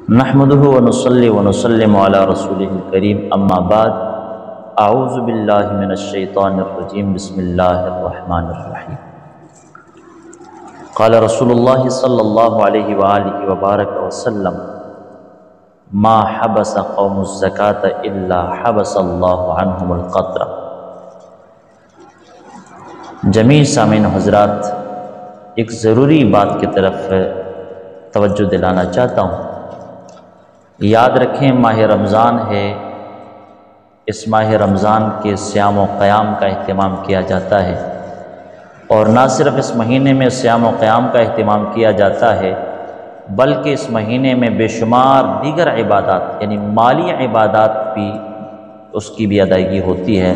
نحمده ونصلي ونسلم على رسوله الكريم اما بعد اعوذ باللہ من الشیطان الرجیم بسم اللہ الرحمن الرحیم قال رسول اللہ صلی اللہ علیہ وآلہ وبارک وسلم ما حبس قوم الزکاة الا حبس اللہ عنہم القطرہ۔ جمیع سامعین حضرات، ایک ضروری بات کی طرف توجہ دلانا چاہتا ہوں۔ یاد رکھیں ماہ رمضان ہے، اس ماہ رمضان کے صیام و قیام کا اہتمام کیا جاتا ہے، اور نہ صرف اس مہینے میں صیام و قیام کا اہتمام کیا جاتا ہے بلکہ اس مہینے میں بے شمار دیگر عبادات یعنی مالی عبادات بھی اس کی بھی ادائیگی ہوتی ہے۔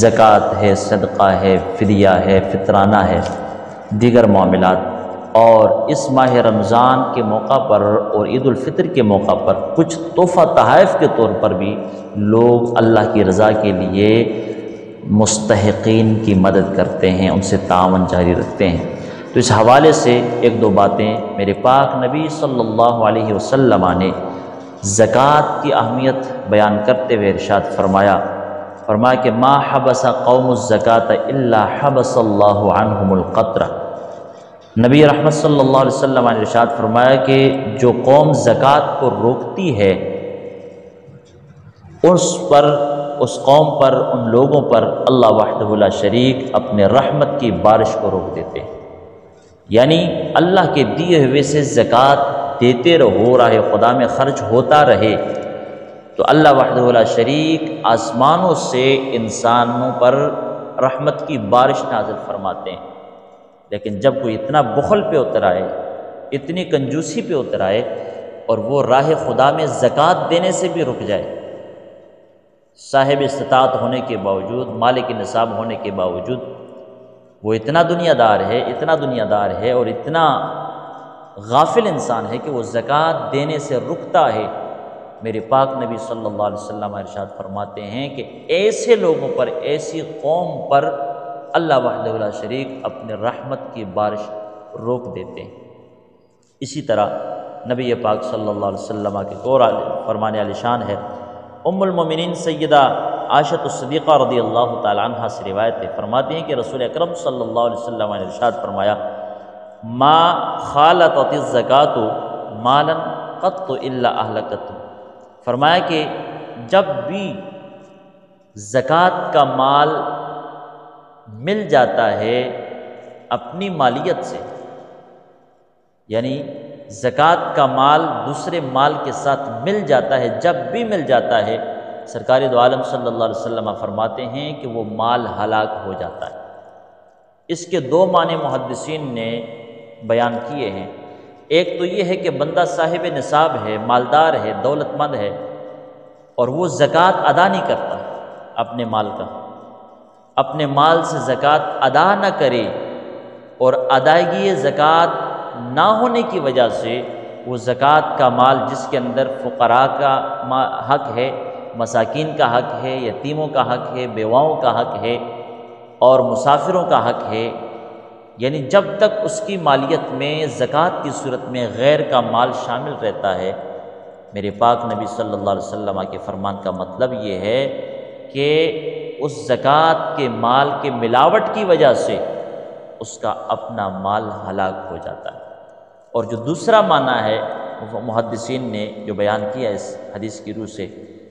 زکوٰۃ ہے، صدقہ ہے، فدیہ ہے، فطرانہ ہے، دیگر معاملات۔ اور اس ماہ رمضان کے موقع پر اور عید الفطر کے موقع پر کچھ تحفہ تحائف کے طور پر بھی لوگ اللہ کی رضا کے لیے مستحقین کی مدد کرتے ہیں، ان سے تعاون جاری رکھتے ہیں۔ تو اس حوالے سے ایک دو باتیں میرے پاک نبی صلی اللہ علیہ وسلم نے زکوٰۃ کی اہمیت بیان کرتے ہوئے ارشاد فرمایا کہ ما حبس قوم الزکاة الا حبس اللہ عنہم القطرہ۔ نبی رحمت صلی اللہ علیہ وسلم نے ارشاد فرمایا کہ جو قوم زکوٰۃ کو روکتی ہے اس قوم پر، ان لوگوں پر اللہ وحدہ لا شریک اپنے رحمت کی بارش کو روک دیتے ہیں۔ یعنی اللہ کے دیے ہوئے سے زکوٰۃ دیتے رہو، راہ خدا میں خرچ ہوتا رہے تو اللہ وحدہ لا شریک آسمانوں سے انسانوں پر رحمت کی بارش نازل فرماتے ہیں۔ لیکن جب کوئی اتنا بخل پہ اتر آئے، اتنی کنجوسی پہ اتر آئے اور وہ راہ خدا میں زکوٰۃ دینے سے بھی رک جائے، صاحب استطاعت ہونے کے باوجود، مالک نصاب ہونے کے باوجود، وہ اتنا دنیا دار ہے اور اتنا غافل انسان ہے کہ وہ زکوٰۃ دینے سے رکتا ہے، میرے پاک نبی صلی اللہ علیہ وسلم ارشاد فرماتے ہیں کہ ایسے لوگوں پر، ایسی قوم پر اللہ وحدہ لا شریک اپنے رحمت کی بارش روک دیتے ہیں۔ اسی طرح نبی پاک صلی اللہ علیہ وسلم کے اور فرمان عالی شان ہے، ام المومنین سیدہ عائشہ الصدیقہ رضی اللہ تعالی عنہ سے روایت ہے، فرماتی ہیں کہ رسول اکرم صلی اللہ علیہ وسلم نے ارشاد فرمایا ما خالطت الزکاۃ مالا قط الا اہلکت۔ فرمایا کہ جب بھی زکوٰۃ کا مال مل جاتا ہے اپنی مالیت سے، یعنی زکوٰۃ کا مال دوسرے مال کے ساتھ مل جاتا ہے، جب بھی مل جاتا ہے، سرکار دو عالم صلی اللہ علیہ وسلم فرماتے ہیں کہ وہ مال ہلاک ہو جاتا ہے۔ اس کے دو معنی محدثین نے بیان کیے ہیں۔ ایک تو یہ ہے کہ بندہ صاحب نصاب ہے، مالدار ہے، دولت مند ہے، اور وہ زکوٰۃ ادا نہیں کرتا اپنے مال کا، اپنے مال سے زکوٰۃ ادا نہ کرے، اور ادائیگی زکوٰۃ نہ ہونے کی وجہ سے وہ زکوٰۃ کا مال جس کے اندر فقراء کا حق ہے، مساکین کا حق ہے، یتیموں کا حق ہے، بیواؤں کا حق ہے اور مسافروں کا حق ہے، یعنی جب تک اس کی مالیت میں زکوٰۃ کی صورت میں غیر کا مال شامل رہتا ہے، میرے پاک نبی صلی اللہ علیہ وسلم کے فرمان کا مطلب یہ ہے کہ اس زکوٰۃ کے مال کے ملاوٹ کی وجہ سے اس کا اپنا مال ہلاک ہو جاتا ہے۔ اور جو دوسرا معنی ہے وہ محدثین نے جو بیان کیا اس حدیث کی روح سے،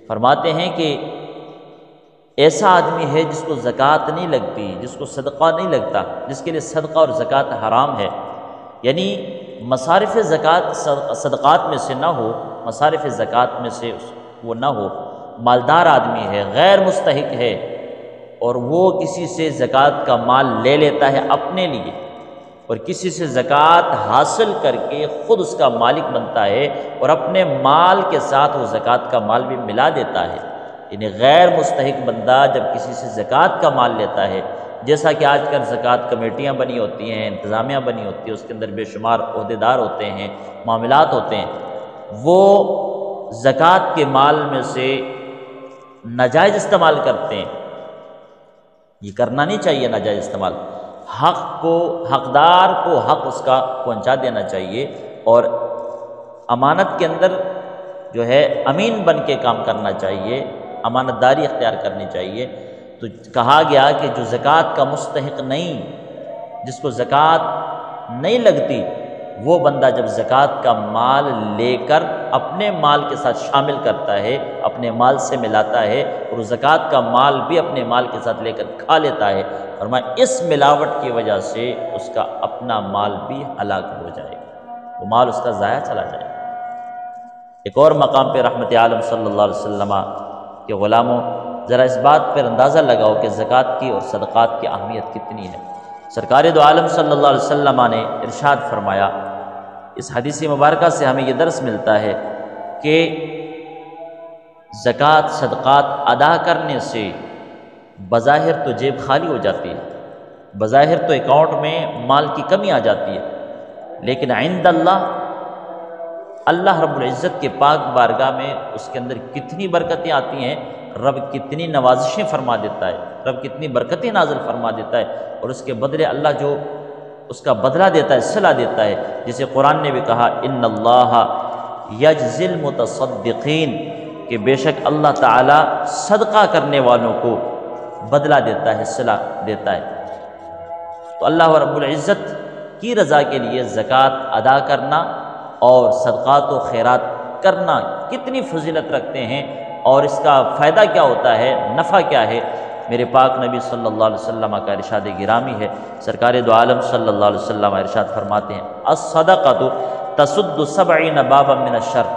فرماتے ہیں کہ ایسا آدمی ہے جس کو زکوٰۃ نہیں لگتی، جس کو صدقہ نہیں لگتا، جس کے لیے صدقہ اور زکوٰۃ حرام ہے، یعنی مصارف زکوٰۃ صدقات میں سے نہ ہو، مصارف زکوٰۃ میں سے وہ نہ ہو، مالدار آدمی ہے، غیر مستحق ہے، اور وہ کسی سے زکوٰۃ کا مال لے لیتا ہے اپنے لیے، اور کسی سے زکوٰۃ حاصل کر کے خود اس کا مالک بنتا ہے اور اپنے مال کے ساتھ وہ زکوٰۃ کا مال بھی ملا دیتا ہے، یعنی غیر مستحق بندہ جب کسی سے زکوٰۃ کا مال لیتا ہے، جیسا کہ آج کل زکوٰۃ کمیٹیاں بنی ہوتی ہیں، انتظامیہ بنی ہوتی ہے، اس کے اندر بے شمار عہدیدار ہوتے ہیں، معاملات ہوتے ہیں، وہ زکوٰۃ کے مال میں سے ناجائز استعمال کرتے ہیں۔ یہ کرنا نہیں چاہیے ناجائز استعمال، حقدار کو حق اس کا پہنچا دینا چاہیے، اور امانت کے اندر جو ہے امین بن کے کام کرنا چاہیے، امانت داری اختیار کرنی چاہیے۔ تو کہا گیا کہ جو زکوٰۃ کا مستحق نہیں، جس کو زکوٰۃ نہیں لگتی، وہ بندہ جب زکوٰۃ کا مال لے کر اپنے مال کے ساتھ شامل کرتا ہے، اپنے مال سے ملاتا ہے، اور زکوٰۃ کا مال بھی اپنے مال کے ساتھ لے کر کھا لیتا ہے، فرمایا اس ملاوٹ کی وجہ سے اس کا اپنا مال بھی ہلاک ہو جائے گا، وہ مال اس کا ضائع چلا جائے گا۔ ایک اور مقام پہ رحمت عالم صلی اللہ علیہ وسلم کے غلاموں، ذرا اس بات پر اندازہ لگاؤ کہ زکوٰۃ کی اور صدقات کی اہمیت کتنی ہے۔ سرکار دو عالم صلی اللہ علیہ وسلم نے ارشاد فرمایا، اس حدیث مبارکہ سے ہمیں یہ درس ملتا ہے کہ زکوٰۃ صدقات ادا کرنے سے بظاہر تو جیب خالی ہو جاتی ہے، بظاہر تو اکاؤنٹ میں مال کی کمی آ جاتی ہے، لیکن عند اللہ رب العزت کے پاک بارگاہ میں اس کے اندر کتنی برکتیں آتی ہیں، رب کتنی نوازشیں فرما دیتا ہے، رب کتنی برکتیں نازل فرما دیتا ہے، اور اس کے بدلے اللہ جو اس کا بدلہ دیتا ہے، صلہ دیتا ہے، جسے قرآن نے بھی کہا ان اللہ یجزی المتصدقین، کہ بے شک اللہ تعالی صدقہ کرنے والوں کو بدلہ دیتا ہے، صلہ دیتا ہے۔ تو اللہ رب العزت کی رضا کے لیے زکوٰۃ ادا کرنا اور صدقات و خیرات کرنا کتنی فضیلت رکھتے ہیں، اور اس کا فائدہ کیا ہوتا ہے، نفع کیا ہے۔ میرے پاک نبی صلی اللہ علیہ وسلم کا ارشاد گرامی ہے، سرکار دو عالم صلی اللہ علیہ وسلم ارشاد فرماتے ہیں الصدقۃ تسد 70 بابا من الشر،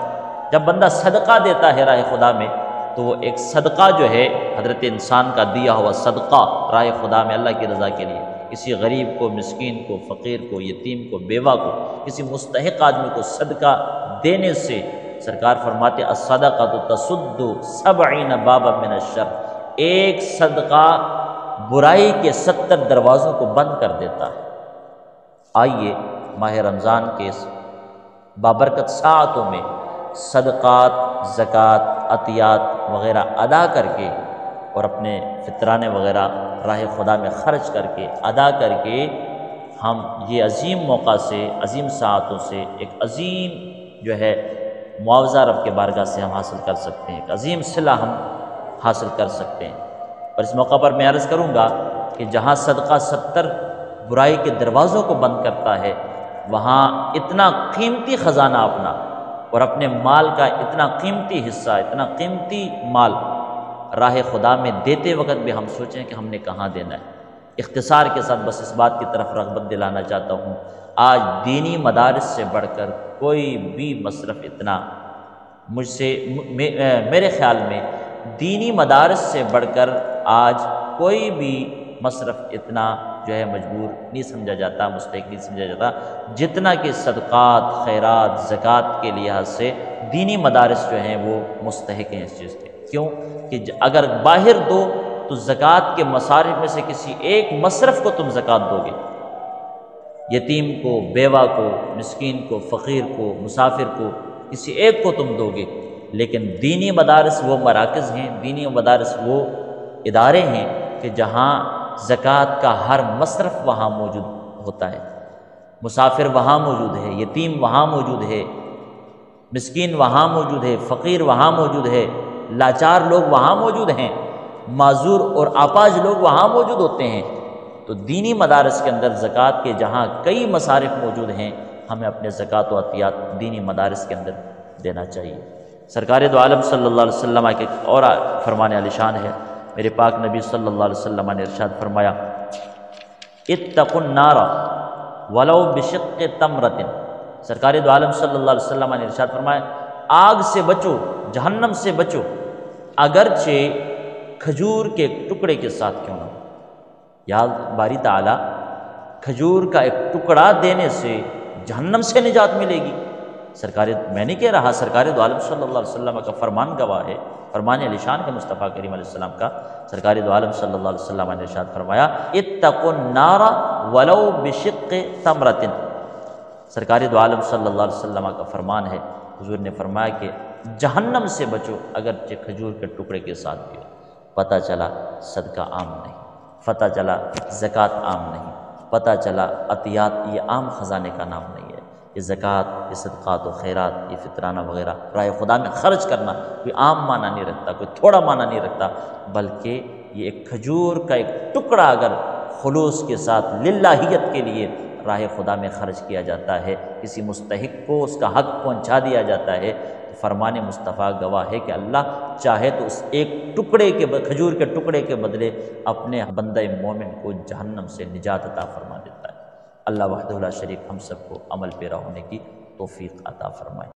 جب بندہ صدقہ دیتا ہے راہ خدا میں تو وہ ایک صدقہ جو ہے حضرت انسان کا دیا ہوا صدقہ راہ خدا میں اللہ کی رضا کے لیے، کسی غریب کو، مسکین کو، فقیر کو، یتیم کو، بیوہ کو، کسی مستحق آدمی کو صدقہ دینے سے سرکار فرماتے الصدقۃ تسد 70 بابا من الشر، ایک صدقہ برائی کے 70 دروازوں کو بند کر دیتا ہے۔ آئیے ماہ رمضان کے اس بابرکت ساعتوں میں صدقات، زکوٰۃ، عطیات وغیرہ ادا کر کے اور اپنے فطرانے وغیرہ راہ خدا میں خرچ کر کے ادا کر کے ہم یہ عظیم موقع سے، عظیم ساعتوں سے ایک عظیم جو ہے معاوضہ رب کے بارگاہ سے ہم حاصل کر سکتے ہیں، ایک عظیم صلہ ہم حاصل کر سکتے ہیں۔ اور اس موقع پر میں عرض کروں گا کہ جہاں صدقہ 70 برائی کے دروازوں کو بند کرتا ہے، وہاں اتنا قیمتی خزانہ اپنا اور اپنے مال کا اتنا قیمتی حصہ، اتنا قیمتی مال راہ خدا میں دیتے وقت بھی ہم سوچیں کہ ہم نے کہاں دینا ہے۔ اختصار کے ساتھ بس اس بات کی طرف رغبت دلانا چاہتا ہوں، آج دینی مدارس سے بڑھ کر کوئی بھی مصرف اتنا میرے خیال میں دینی مدارس سے بڑھ کر آج کوئی بھی مصرف اتنا جو ہے مجبور نہیں سمجھا جاتا، مستحق نہیں سمجھا جاتا، جتنا کہ صدقات، خیرات، زکوٰۃ کے لحاظ سے دینی مدارس جو ہیں وہ مستحق ہیں اس چیز کے۔ کیوں کہ اگر باہر دو تو زکوٰۃ کے مصارف میں سے کسی ایک مصرف کو تم زکوٰۃ دو گے، یتیم کو، بیوہ کو، مسکین کو، فقیر کو، مسافر کو، کسی ایک کو تم دو گے، لیکن دینی مدارس وہ مراکز ہیں، دینی مدارس وہ ادارے ہیں کہ جہاں زکوٰۃ کا ہر مصرف وہاں موجود ہوتا ہے، مسافر وہاں موجود ہے، یتیم وہاں موجود ہے، مسکین وہاں موجود ہے، فقیر وہاں موجود ہے، لاچار لوگ وہاں موجود ہیں، معذور اور آپاج لوگ وہاں موجود ہوتے ہیں۔ تو دینی مدارس کے اندر زکوٰۃ کے جہاں کئی مصارف موجود ہیں، ہمیں اپنے زکوٰۃ و عطیات دینی مدارس کے اندر دینا چاہیے۔ سرکار دو عالم صلی اللہ علیہ وسلم کے اور فرمان عالی شان ہے، میرے پاک نبی صلی اللہ علیہ وسلم نے ارشاد فرمایا اتقوا النار ولو بشق تمرۃ، سرکار دو عالم صلی اللہ علیہ وسلم نے ارشاد فرمایا آگ سے بچو، جہنم سے بچو، اگرچہ کھجور کے ٹکڑے کے ساتھ کیوں نہ ہو۔ یا باری تعالیٰ، کھجور کا ایک ٹکڑا دینے سے جہنم سے نجات ملے گی۔ میں نہیں کہہ رہا، سرکار دو عالم صلی اللہ علیہ وسلم کا فرمان گواہ ہے، فرمان علی شان کے مصطفیٰ کریم علیہ السلام کا۔ سرکار دو عالم صلی اللہ علیہ وسلم نے ارشاد فرمایا اتقوا النار ولو بشق تمرۃ، سرکار دو عالم صلی اللہ علیہ وسلم کا فرمان ہے، حضور نے فرمایا کہ جہنم سے بچو اگرچہ کھجور کے ٹکڑے کے ساتھ بھی ہو۔ پتہ چلا صدقہ عام نہیں، پتہ چلا زکوٰۃ عام نہیں، پتہ چلا عطیات یہ عام خزانے کا نام نہیں ہے، یہ زکوٰۃ، یہ صدقات و خیرات، یہ فطرانہ وغیرہ راہ خدا میں خرچ کرنا کوئی عام معنی نہیں رکھتا، کوئی تھوڑا معنی نہیں رکھتا، بلکہ یہ ایک کھجور کا ایک ٹکڑا اگر خلوص کے ساتھ للہیت کے لیے راہ خدا میں خرچ کیا جاتا ہے، کسی مستحق کو اس کا حق پہنچا دیا جاتا ہے، تو فرمان مصطفیٰ گواہ ہے کہ اللہ چاہے تو اس ایک ٹکڑے کے کھجور کے ٹکڑے کے بدلے اپنے بندہ مومن کو جہنم سے نجات عطا فرما دیتا ہے۔ اللہ وحدہ لا شریک ہم سب کو عمل پیرا ہونے کی توفیق عطا فرمائے۔